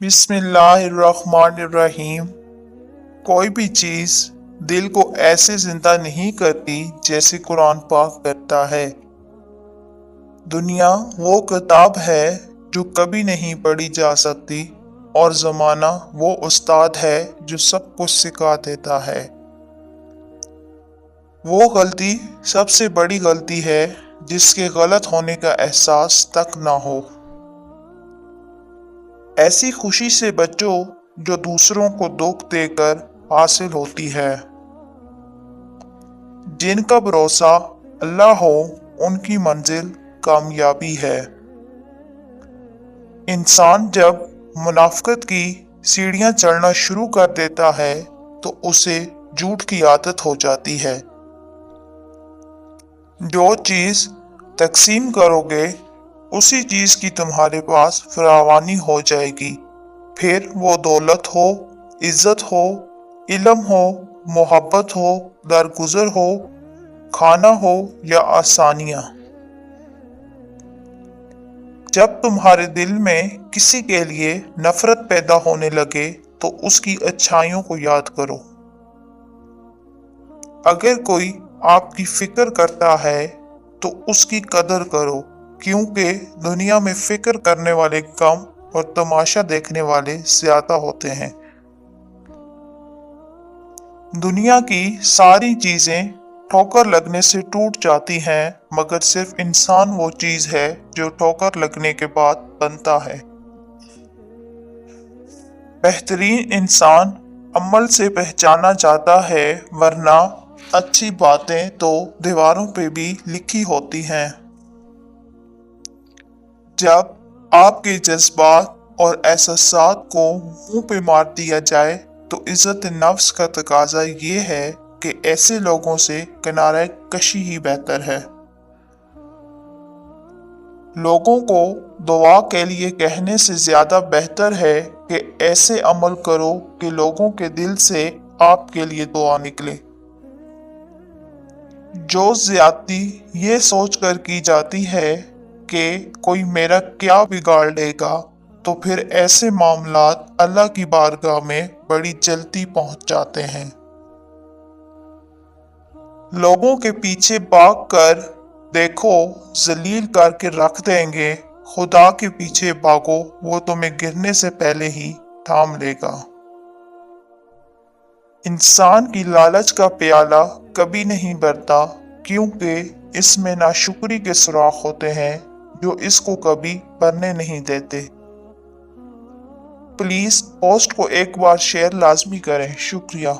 बिस्मिल्लाहिर्रहमानिर्रहीम। कोई भी चीज दिल को ऐसे जिंदा नहीं करती जैसे कुरान पाक करता है। दुनिया वो किताब है जो कभी नहीं पढ़ी जा सकती और जमाना वो उस्ताद है जो सब कुछ सिखा देता है। वो गलती सबसे बड़ी गलती है जिसके गलत होने का एहसास तक ना हो। ऐसी खुशी से बचो जो दूसरों को दुख देकर हासिल होती है। जिनका भरोसा अल्लाह हो उनकी मंजिल कामयाबी है। इंसान जब मुनाफिकत की सीढ़ियां चढ़ना शुरू कर देता है तो उसे झूठ की आदत हो जाती है। जो चीज तकसीम करोगे उसी चीज की तुम्हारे पास फरावानी हो जाएगी, फिर वो दौलत हो, इज्जत हो, इल्म हो, मोहब्बत हो, दरगुजर हो, खाना हो या आसानियां। जब तुम्हारे दिल में किसी के लिए नफरत पैदा होने लगे तो उसकी अच्छाइयों को याद करो। अगर कोई आपकी फिक्र करता है तो उसकी कदर करो, क्योंकि दुनिया में फिक्र करने वाले कम और तमाशा देखने वाले ज्यादा होते हैं। दुनिया की सारी चीजें ठोकर लगने से टूट जाती हैं, मगर सिर्फ इंसान वो चीज है जो ठोकर लगने के बाद बनता है। बेहतरीन इंसान अमल से पहचाना जाता है, वरना अच्छी बातें तो दीवारों पे भी लिखी होती हैं। जब आपके जज्बात और एहसासात को मुंह पे मार दिया जाए तो इज्जत नफ्स का तकाजा ये है कि ऐसे लोगों से किनारे कशी ही बेहतर है। लोगों को दुआ के लिए कहने से ज्यादा बेहतर है कि ऐसे अमल करो कि लोगों के दिल से आपके लिए दुआ निकले। जो ज्यादती ये सोचकर की जाती है कि कोई मेरा क्या बिगाड़ लेगा, तो फिर ऐसे मामलात अल्लाह की बारगाह में बड़ी जल्दी पहुंच जाते हैं। लोगों के पीछे भाग कर देखो, जलील करके रख देंगे। खुदा के पीछे भागो, वो तुम्हें गिरने से पहले ही थाम लेगा। इंसान की लालच का प्याला कभी नहीं भरता, क्योंकि इसमें नाशुक्री के सुराख होते हैं जो इसको कभी भरने नहीं देते। प्लीज पोस्ट को एक बार शेयर लाजमी करें। शुक्रिया।